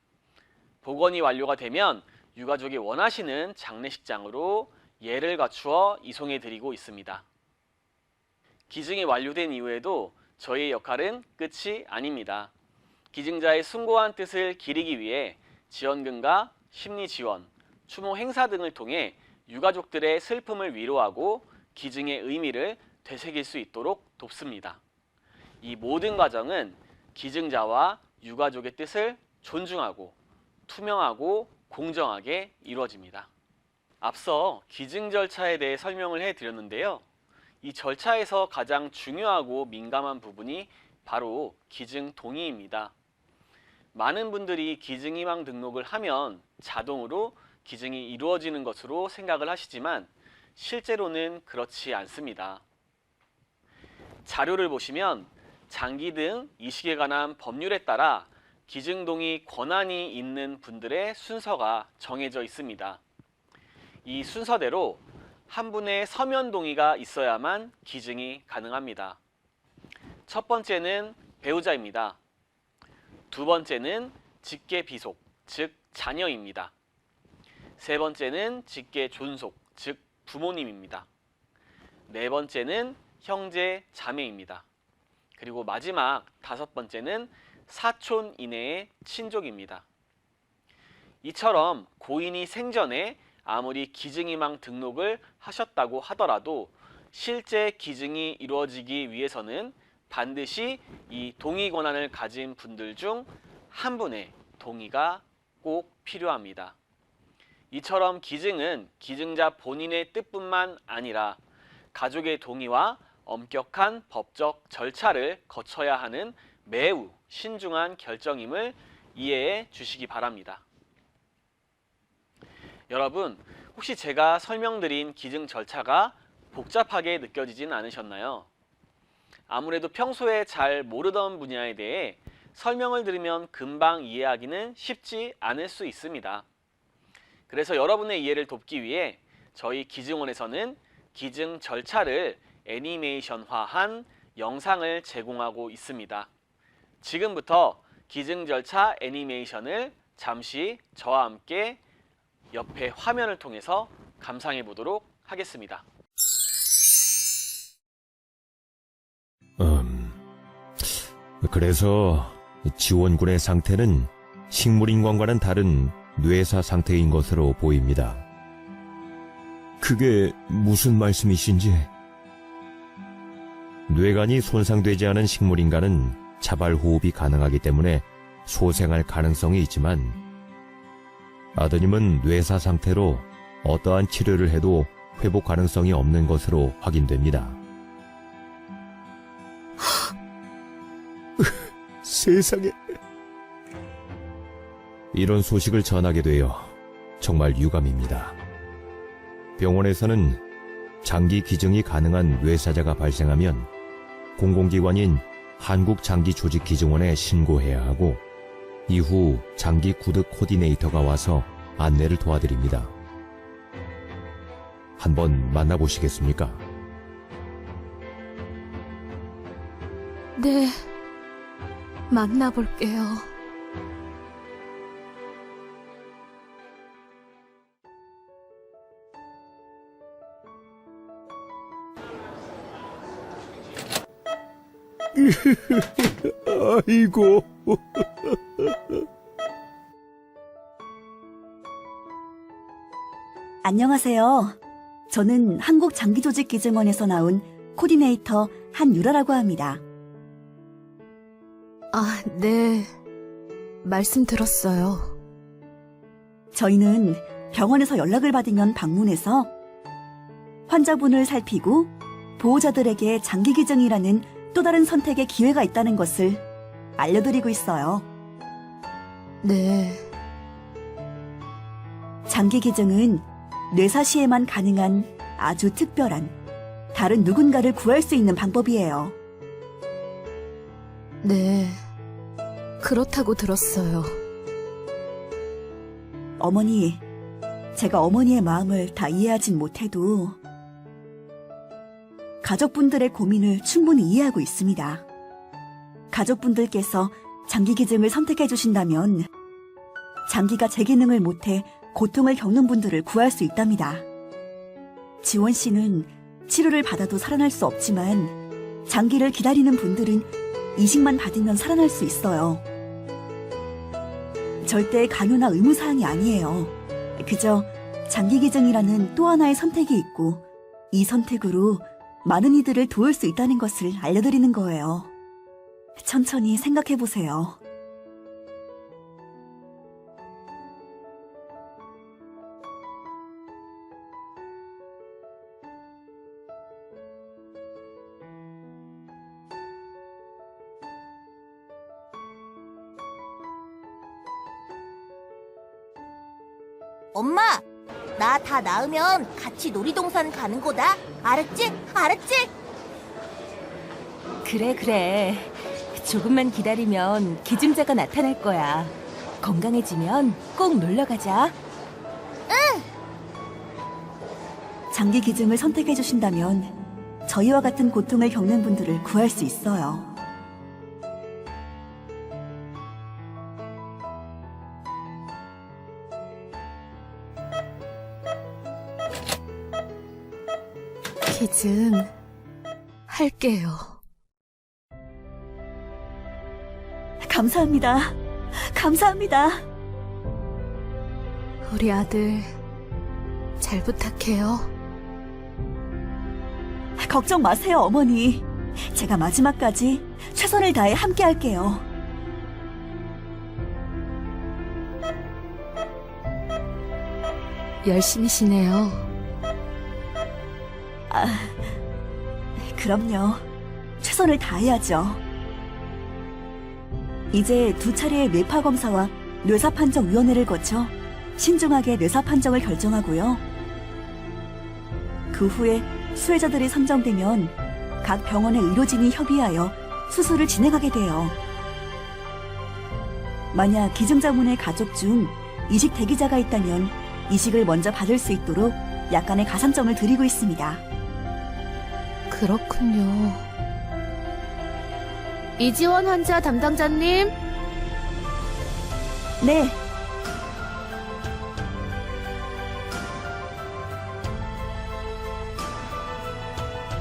복원이 완료가 되면 유가족이 원하시는 장례식장으로 예를 갖추어 이송해 드리고 있습니다. 기증이 완료된 이후에도 저희의 역할은 끝이 아닙니다. 기증자의 숭고한 뜻을 기리기 위해 지원금과 심리지원, 추모 행사 등을 통해 유가족들의 슬픔을 위로하고 기증의 의미를 되새길 수 있도록 돕습니다. 이 모든 과정은 기증자와 유가족의 뜻을 존중하고 투명하고 공정하게 이루어집니다. 앞서 기증 절차에 대해 설명을 해드렸는데요. 이 절차에서 가장 중요하고 민감한 부분이 바로 기증 동의입니다. 많은 분들이 기증희망 등록을 하면 자동으로 기증이 이루어지는 것으로 생각을 하시지만 실제로는 그렇지 않습니다. 자료를 보시면 장기 등 이식에 관한 법률에 따라 기증 동의 권한이 있는 분들의 순서가 정해져 있습니다. 이 순서대로 한 분의 서면 동의가 있어야만 기증이 가능합니다. 첫 번째는 배우자입니다. 두 번째는 직계 비속, 즉 자녀입니다. 세 번째는 직계 존속, 즉 부모님입니다. 네 번째는 형제, 자매입니다. 그리고 마지막 5번째는 사촌 이내의 친족입니다. 이처럼 고인이 생전에 아무리 기증희망 등록을 하셨다고 하더라도 실제 기증이 이루어지기 위해서는 반드시 이 동의 권한을 가진 분들 중 한 분의 동의가 꼭 필요합니다. 이처럼 기증은 기증자 본인의 뜻뿐만 아니라 가족의 동의와 엄격한 법적 절차를 거쳐야 하는 매우 신중한 결정임을 이해해 주시기 바랍니다. 여러분, 혹시 제가 설명드린 기증 절차가 복잡하게 느껴지진 않으셨나요? 아무래도 평소에 잘 모르던 분야에 대해 설명을 들으면 금방 이해하기는 쉽지 않을 수 있습니다. 그래서 여러분의 이해를 돕기 위해 저희 기증원에서는 기증 절차를 애니메이션화한 영상을 제공하고 있습니다. 지금부터 기증 절차 애니메이션을 잠시 저와 함께 옆에 화면을 통해서 감상해 보도록 하겠습니다. 그래서 지원군의 상태는 식물인간과는 다른 뇌사 상태인 것으로 보입니다. 그게 무슨 말씀이신지? 뇌관이 손상되지 않은 식물인간은 자발 호흡이 가능하기 때문에 소생할 가능성이 있지만 아드님은 뇌사 상태로 어떠한 치료를 해도 회복 가능성이 없는 것으로 확인됩니다. 세상에. 이런 소식을 전하게 되어 정말 유감입니다. 병원에서는 장기 기증이 가능한 뇌사자가 발생하면 공공기관인 한국장기조직기증원에 신고해야 하고 이후 장기 구득 코디네이터가 와서 안내를 도와드립니다. 한번 만나보시겠습니까? 네, 만나볼게요. 아이고. 안녕하세요. 저는 한국장기조직기증원에서 나온 코디네이터 한유라라고 합니다. 아, 네. 말씀 들었어요. 저희는 병원에서 연락을 받으면 방문해서 환자분을 살피고 보호자들에게 장기기증이라는 또 다른 선택의 기회가 있다는 것을 알려드리고 있어요. 네. 장기기증은 뇌사시에만 가능한 아주 특별한 다른 누군가를 구할 수 있는 방법이에요. 네. 그렇다고 들었어요. 어머니, 제가 어머니의 마음을 다 이해하진 못해도 가족분들의 고민을 충분히 이해하고 있습니다. 가족분들께서 장기기증을 선택해 주신다면 장기가 제 기능을 못해 고통을 겪는 분들을 구할 수 있답니다. 지원 씨는 치료를 받아도 살아날 수 없지만 장기를 기다리는 분들은 이식만 받으면 살아날 수 있어요. 절대 강요나 의무사항이 아니에요. 그저 장기기증이라는 또 하나의 선택이 있고 이 선택으로 많은 이들을 도울 수 있다는 것을 알려드리는 거예요. 천천히 생각해보세요. 엄마, 나 다 나으면 같이 놀이동산 가는 거다. 알았지? 알았지? 그래. 조금만 기다리면 기증자가 나타날 거야. 건강해지면 꼭 놀러 가자. 장기 기증을 선택해 주신다면 저희와 같은 고통을 겪는 분들을 구할 수 있어요. 기증 할게요. 감사합니다. 감사합니다. 우리 아들 잘 부탁해요. 걱정 마세요, 어머니. 제가 마지막까지 최선을 다해 함께 할게요. 열심히시네요. 그럼요. 최선을 다해야죠. 이제 2차례의 뇌파 검사와 뇌사 판정 위원회를 거쳐 신중하게 뇌사 판정을 결정하고요. 그 후에 수혜자들이 선정되면 각 병원의 의료진이 협의하여 수술을 진행하게 돼요. 만약 기증자분의 가족 중 이식 대기자가 있다면 이식을 먼저 받을 수 있도록 약간의 가산점을 드리고 있습니다. 그렇군요. 이지원 환자 담당자님, 네,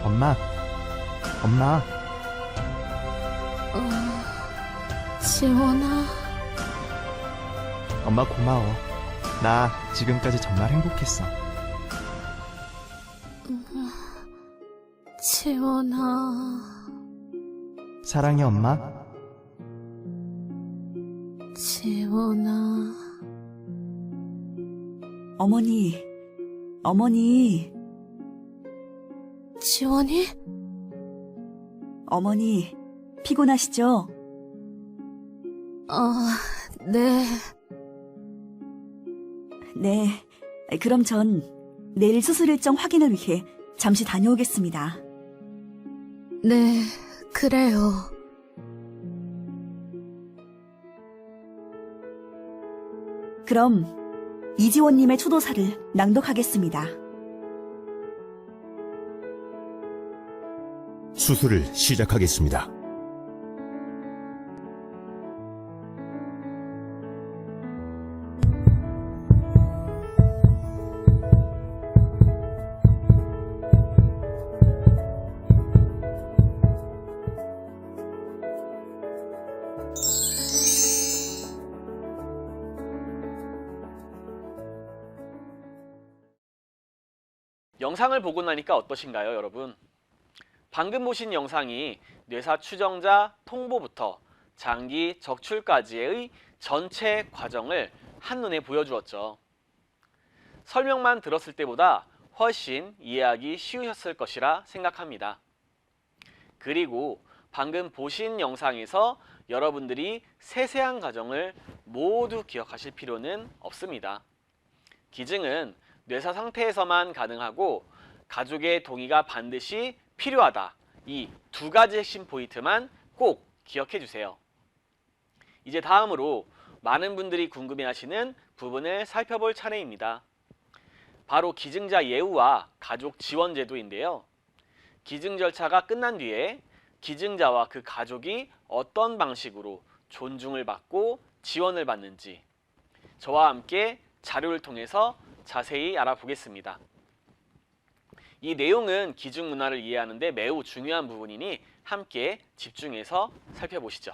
엄마, 지원아, 엄마 고마워. 나 지금까지 정말 행복했어. 지원아, 사랑해, 엄마. 지원아. 어머니, 지원이? 어머니, 피곤하시죠? 네. 네, 그럼 전 내일 수술 일정 확인을 위해 잠시 다녀오겠습니다. 네, 그래요. 그럼 이지원님의 추도사를 낭독하겠습니다. 수술을 시작하겠습니다. 영상을 보고 나니까 어떠신가요, 여러분? 방금 보신 영상이 뇌사 추정자 통보부터 장기 적출까지의 전체 과정을 한눈에 보여주었죠. 설명만 들었을 때보다 훨씬 이해하기 쉬우셨을 것이라 생각합니다. 그리고 방금 보신 영상에서 여러분들이 세세한 과정을 모두 기억하실 필요는 없습니다. 기증은 뇌사 상태에서만 가능하고 가족의 동의가 반드시 필요하다. 이 2가지 핵심 포인트만 꼭 기억해 주세요. 이제 다음으로 많은 분들이 궁금해하시는 부분을 살펴볼 차례입니다. 바로 기증자 예우와 가족 지원 제도인데요. 기증 절차가 끝난 뒤에 기증자와 그 가족이 어떤 방식으로 존중을 받고 지원을 받는지 저와 함께 자료를 통해서 자세히 알아보겠습니다. 이 내용은 기증 문화를 이해하는 데 매우 중요한 부분이니 함께 집중해서 살펴보시죠.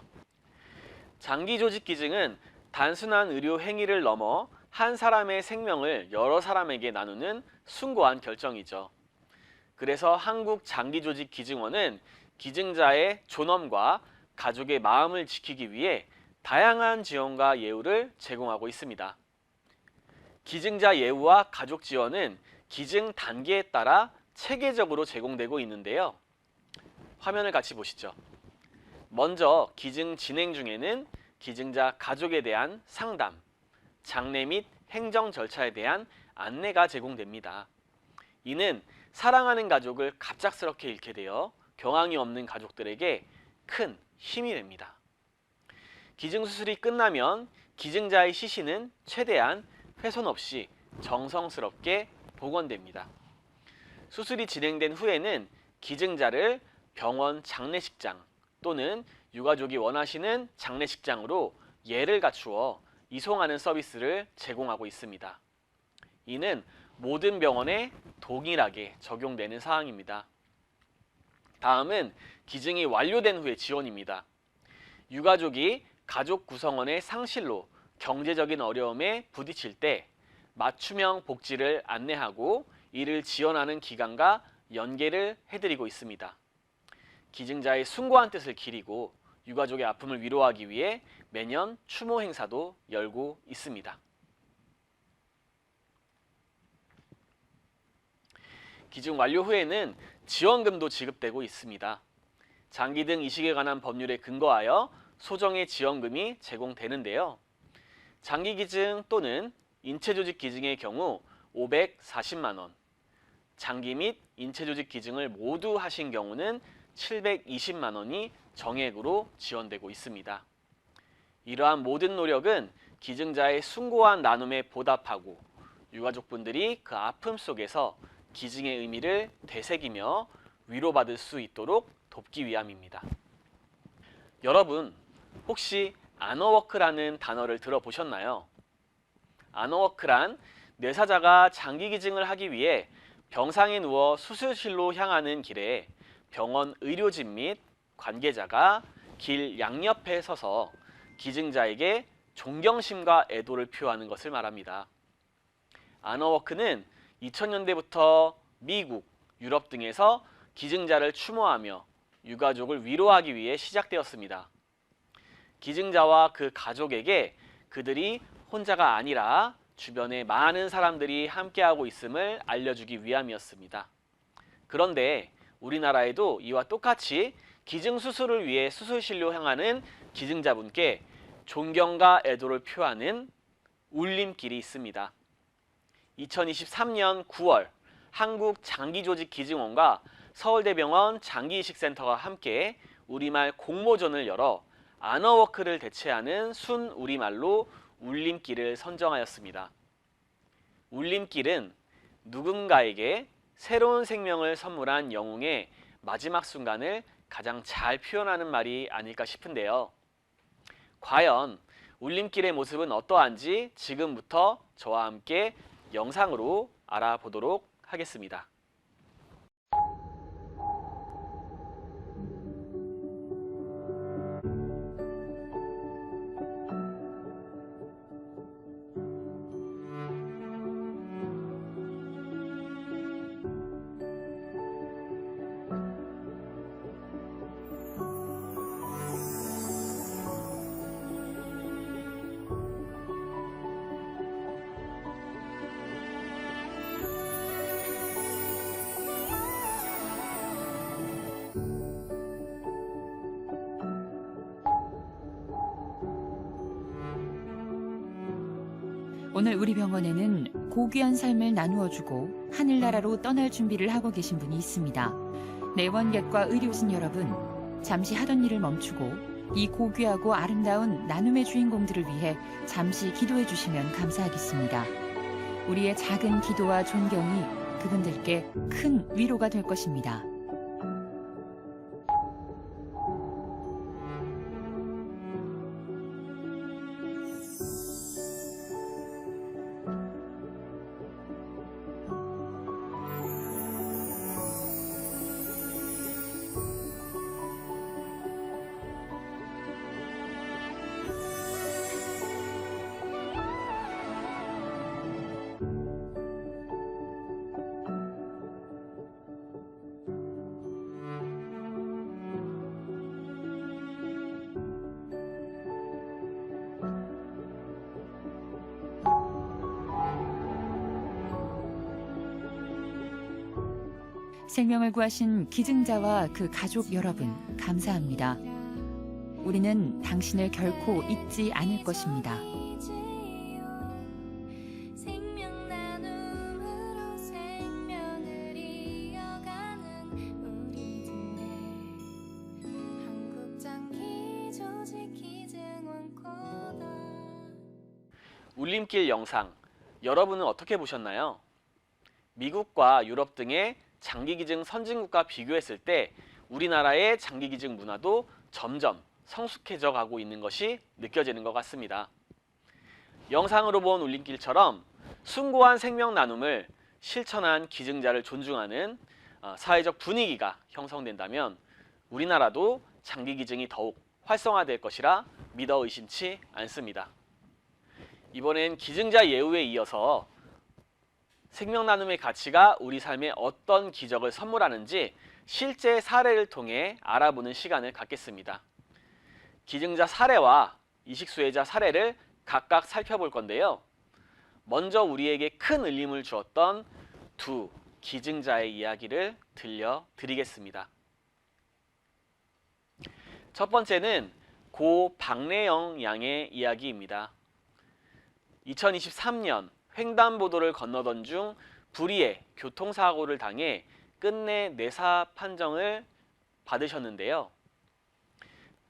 장기 조직 기증은 단순한 의료 행위를 넘어 한 사람의 생명을 여러 사람에게 나누는 숭고한 결정이죠. 그래서 한국장기조직기증원은 기증자의 존엄과 가족의 마음을 지키기 위해 다양한 지원과 예우를 제공하고 있습니다. 기증자 예우와 가족 지원은 기증 단계에 따라 체계적으로 제공되고 있는데요. 화면을 같이 보시죠. 먼저 기증 진행 중에는 기증자 가족에 대한 상담, 장례 및 행정 절차에 대한 안내가 제공됩니다. 이는 사랑하는 가족을 갑작스럽게 잃게 되어 경황이 없는 가족들에게 큰 힘이 됩니다. 기증수술이 끝나면 기증자의 시신은 최대한 훼손 없이 정성스럽게 복원됩니다. 수술이 진행된 후에는 기증자를 병원 장례식장 또는 유가족이 원하시는 장례식장으로 예를 갖추어 이송하는 서비스를 제공하고 있습니다. 이는 모든 병원에 동일하게 적용되는 사항입니다. 다음은 기증이 완료된 후의 지원입니다. 유가족이 가족 구성원의 상실로 경제적인 어려움에 부딪힐 때 맞춤형 복지를 안내하고 이를 지원하는 기관과 연계를 해드리고 있습니다. 기증자의 숭고한 뜻을 기리고 유가족의 아픔을 위로하기 위해 매년 추모 행사도 열고 있습니다. 기증 완료 후에는 지원금도 지급되고 있습니다. 장기 등 이식에 관한 법률에 근거하여 소정의 지원금이 제공되는데요. 장기 기증 또는 인체조직 기증의 경우 540만 원, 장기 및 인체조직 기증을 모두 하신 경우는 720만 원이 정액으로 지원되고 있습니다. 이러한 모든 노력은 기증자의 숭고한 나눔에 보답하고 유가족분들이 그 아픔 속에서 기증의 의미를 되새기며 위로받을 수 있도록 돕기 위함입니다. 여러분, 혹시 아너워크라는 단어를 들어보셨나요? 아너워크란 뇌사자가 장기 기증을 하기 위해 병상에 누워 수술실로 향하는 길에 병원 의료진 및 관계자가 길 양옆에 서서 기증자에게 존경심과 애도를 표하는 것을 말합니다. 아너워크는 2000년대부터 미국, 유럽 등에서 기증자를 추모하며 유가족을 위로하기 위해 시작되었습니다. 기증자와 그 가족에게 그들이 혼자가 아니라 주변에 많은 사람들이 함께하고 있음을 알려주기 위함이었습니다. 그런데 우리나라에도 이와 똑같이 기증 수술을 위해 수술실로 향하는 기증자분께 존경과 애도를 표하는 울림길이 있습니다. 2023년 9월 한국장기조직기증원과 서울대병원 장기이식센터가 함께 우리말 공모전을 열어 아너워크를 대체하는 순 우리말로 울림길을 선정하였습니다. 울림길은 누군가에게 새로운 생명을 선물한 영웅의 마지막 순간을 가장 잘 표현하는 말이 아닐까 싶은데요. 과연 울림길의 모습은 어떠한지 지금부터 저와 함께 영상으로 알아보도록 하겠습니다. 오늘 우리 병원에는 고귀한 삶을 나누어주고 하늘나라로 떠날 준비를 하고 계신 분이 있습니다. 내원객과 의료진 여러분, 잠시 하던 일을 멈추고 이 고귀하고 아름다운 나눔의 주인공들을 위해 잠시 기도해 주시면 감사하겠습니다. 우리의 작은 기도와 존경이 그분들께 큰 위로가 될 것입니다. 생명을 구하신 기증자와 그 가족 여러분, 감사합니다. 우리는 당신을 결코 잊지 않을 것입니다. 울림길 영상, 여러분은 어떻게 보셨나요? 미국과 유럽 등의 장기기증 선진국과 비교했을 때 우리나라의 장기기증 문화도 점점 성숙해져 가고 있는 것이 느껴지는 것 같습니다. 영상으로 본 울림길처럼 숭고한 생명 나눔을 실천한 기증자를 존중하는 사회적 분위기가 형성된다면 우리나라도 장기기증이 더욱 활성화될 것이라 믿어 의심치 않습니다. 이번엔 기증자 예우에 이어서 생명 나눔의 가치가 우리 삶에 어떤 기적을 선물하는지 실제 사례를 통해 알아보는 시간을 갖겠습니다. 기증자 사례와 이식 수혜자 사례를 각각 살펴볼 건데요. 먼저 우리에게 큰 울림을 주었던 두 기증자의 이야기를 들려드리겠습니다. 첫 번째는 고 박래영 양의 이야기입니다. 2023년 횡단보도를 건너던 중 불의의 교통사고를 당해 끝내 내사 판정을 받으셨는데요.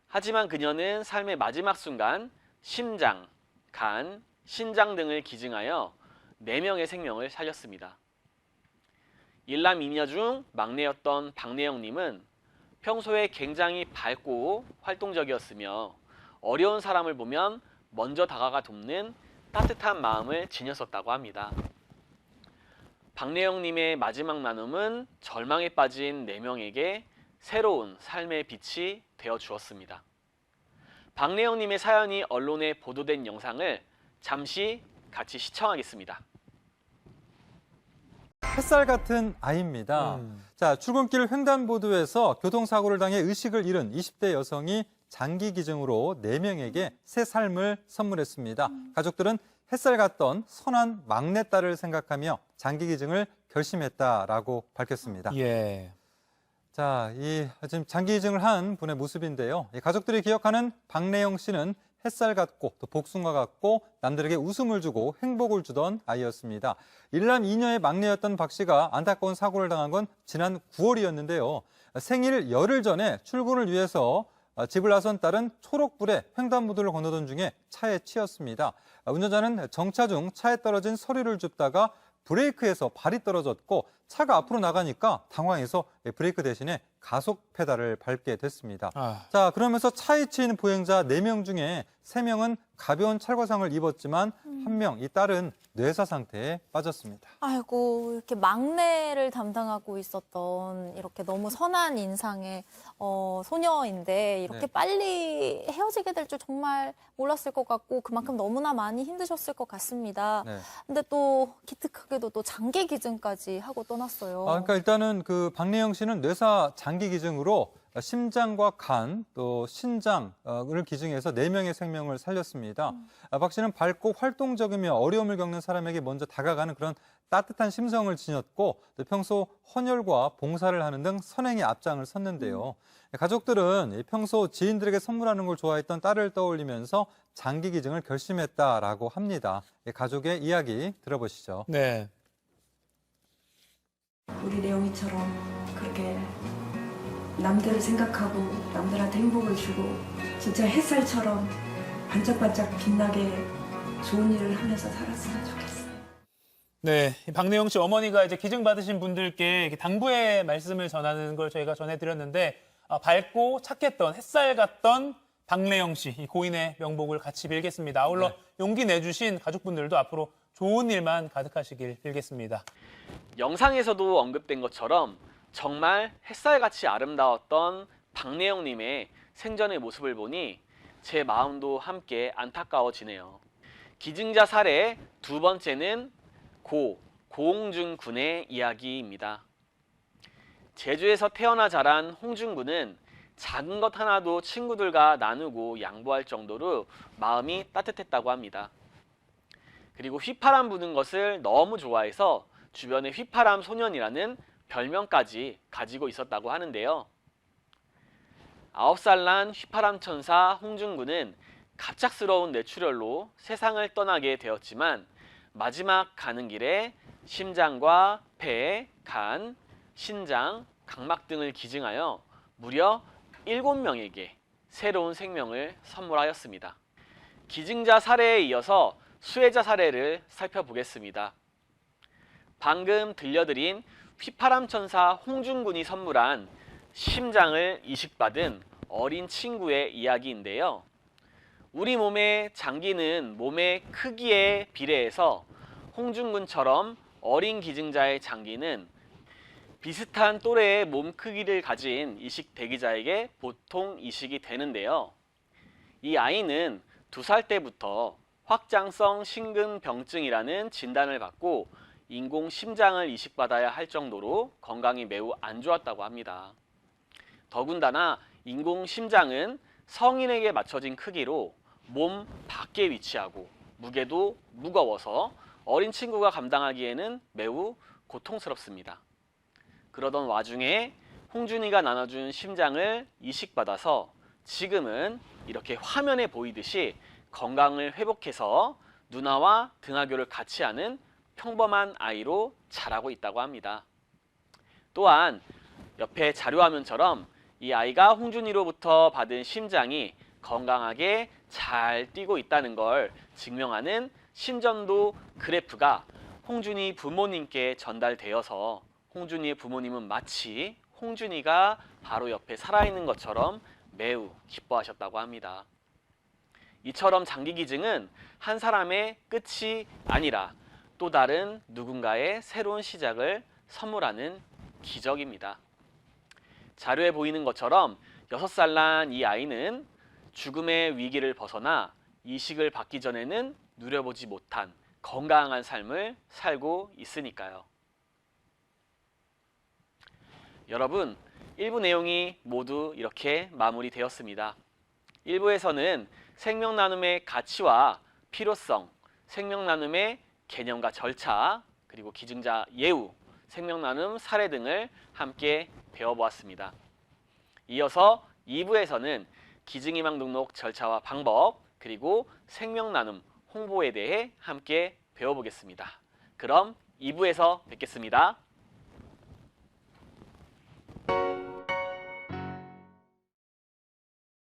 하지만 그녀는 삶의 마지막 순간 심장, 간, 신장 등을 기증하여 4명의 생명을 살렸습니다. 일남 이녀 중 막내였던 박래영님은 평소에 굉장히 밝고 활동적이었으며 어려운 사람을 보면 먼저 다가가 돕는 따뜻한 마음을 지녔었다고 합니다. 박래영님의 마지막 나눔은 절망에 빠진 4명에게 새로운 삶의 빛이 되어 주었습니다. 박래영님의 사연이 언론에 보도된 영상을 잠시 같이 시청하겠습니다. 햇살 같은 아이입니다. 자, 출근길 횡단보도에서 교통사고를 당해 의식을 잃은 20대 여성이 장기 기증으로 4명에게 새 삶을 선물했습니다. 가족들은 햇살 같던 선한 막내딸을 생각하며 장기 기증을 결심했다라고 밝혔습니다. 예. 자, 지금 장기 기증을 한 분의 모습인데요. 가족들이 기억하는 박래영 씨는 햇살 같고 또 복숭아 같고 남들에게 웃음을 주고 행복을 주던 아이였습니다. 일남 이녀의 막내였던 박 씨가 안타까운 사고를 당한 건 지난 9월이었는데요. 생일 열흘 전에 출근을 위해서 집을 나선 딸은 초록불에 횡단보도를 건너던 중에 차에 치였습니다. 운전자는 정차 중 차에 떨어진 서류를 줍다가 브레이크에서 발이 떨어졌고 차가 앞으로 나가니까 당황해서 브레이크 대신에 가속 페달을 밟게 됐습니다. 자, 그러면서 차에 치인 보행자 4명 중에 3명은 가벼운 찰과상을 입었지만 1명, 이 딸은 뇌사 상태에 빠졌습니다. 아이고, 이렇게 막내를 담당하고 있었던 이렇게 너무 선한 인상의 소녀인데 이렇게 네. 빨리 헤어지게 될 줄 정말 몰랐을 것 같고 그만큼 너무나 많이 힘드셨을 것 같습니다. 네. 근데 또 기특하게도 또 장기 기증까지 하고 떠났어요. 그러니까 일단은 그 박래영 씨는 뇌사 장기 기증으로 심장과 간, 또 신장을 기증해서 4명의 생명을 살렸습니다. 박 씨는 밝고 활동적이며 어려움을 겪는 사람에게 먼저 다가가는 그런 따뜻한 심성을 지녔고 또 평소 헌혈과 봉사를 하는 등 선행의 앞장을 섰는데요. 가족들은 평소 지인들에게 선물하는 걸 좋아했던 딸을 떠올리면서 장기 기증을 결심했다라고 합니다. 가족의 이야기 들어보시죠. 네. 우리 내용이처럼 그렇게 남들을 생각하고 남들한테 행복을 주고 진짜 햇살처럼 반짝반짝 빛나게 좋은 일을 하면서 살았으면 좋겠어요. 네, 박래영 씨 어머니가 이제 기증 받으신 분들께 이렇게 당부의 말씀을 전하는 걸 저희가 전해드렸는데 밝고 착했던 햇살 같던 박래영 씨, 이 고인의 명복을 같이 빌겠습니다. 아울러 용기 내주신 가족분들도 앞으로 좋은 일만 가득하시길 빌겠습니다. 영상에서도 언급된 것처럼 정말 햇살같이 아름다웠던 박래영님의 생전의 모습을 보니 제 마음도 함께 안타까워지네요. 기증자 사례 두 번째는 고홍준 군의 이야기입니다. 제주에서 태어나 자란 홍준 군은 작은 것 하나도 친구들과 나누고 양보할 정도로 마음이 따뜻했다고 합니다. 그리고 휘파람 부는 것을 너무 좋아해서 주변에 휘파람 소년이라는 별명까지 가지고 있었다고 하는데요. 9살 난 휘파람 천사 홍준군은 갑작스러운 뇌출혈로 세상을 떠나게 되었지만 마지막 가는 길에 심장과 폐, 간, 신장, 각막 등을 기증하여 무려 7명에게 새로운 생명을 선물하였습니다. 기증자 사례에 이어서 수혜자 사례를 살펴보겠습니다. 방금 들려드린 휘파람 천사 홍준군이 선물한 심장을 이식받은 어린 친구의 이야기인데요. 우리 몸의 장기는 몸의 크기에 비례해서 홍준군처럼 어린 기증자의 장기는 비슷한 또래의 몸 크기를 가진 이식 대기자에게 보통 이식이 되는데요. 이 아이는 2살 때부터 확장성 심근병증이라는 진단을 받고 인공 심장을 이식받아야 할 정도로 건강이 매우 안 좋았다고 합니다. 더군다나 인공 심장은 성인에게 맞춰진 크기로 몸 밖에 위치하고 무게도 무거워서 어린 친구가 감당하기에는 매우 고통스럽습니다. 그러던 와중에 홍준이가 나눠준 심장을 이식받아서 지금은 이렇게 화면에 보이듯이 건강을 회복해서 누나와 등하교를 같이 하는 평범한 아이로 자라고 있다고 합니다. 또한 옆에 자료화면처럼 이 아이가 홍준이로부터 받은 심장이 건강하게 잘 뛰고 있다는 걸 증명하는 심전도 그래프가 홍준이 부모님께 전달되어서 홍준이의 부모님은 마치 홍준이가 바로 옆에 살아있는 것처럼 매우 기뻐하셨다고 합니다. 이처럼 장기기증은 한 사람의 끝이 아니라 또 다른 누군가의 새로운 시작을 선물하는 기적입니다. 자료에 보이는 것처럼 6살 난 이 아이는 죽음의 위기를 벗어나 이식을 받기 전에는 누려보지 못한 건강한 삶을 살고 있으니까요. 여러분, 1부 내용이 모두 이렇게 마무리되었습니다. 1부에서는 생명 나눔의 가치와 필요성, 생명 나눔의 개념과 절차, 그리고 기증자 예우, 생명 나눔 사례 등을 함께 배워보았습니다. 이어서 2부에서는 기증희망 등록 절차와 방법, 그리고 생명 나눔 홍보에 대해 함께 배워보겠습니다. 그럼 2부에서 뵙겠습니다.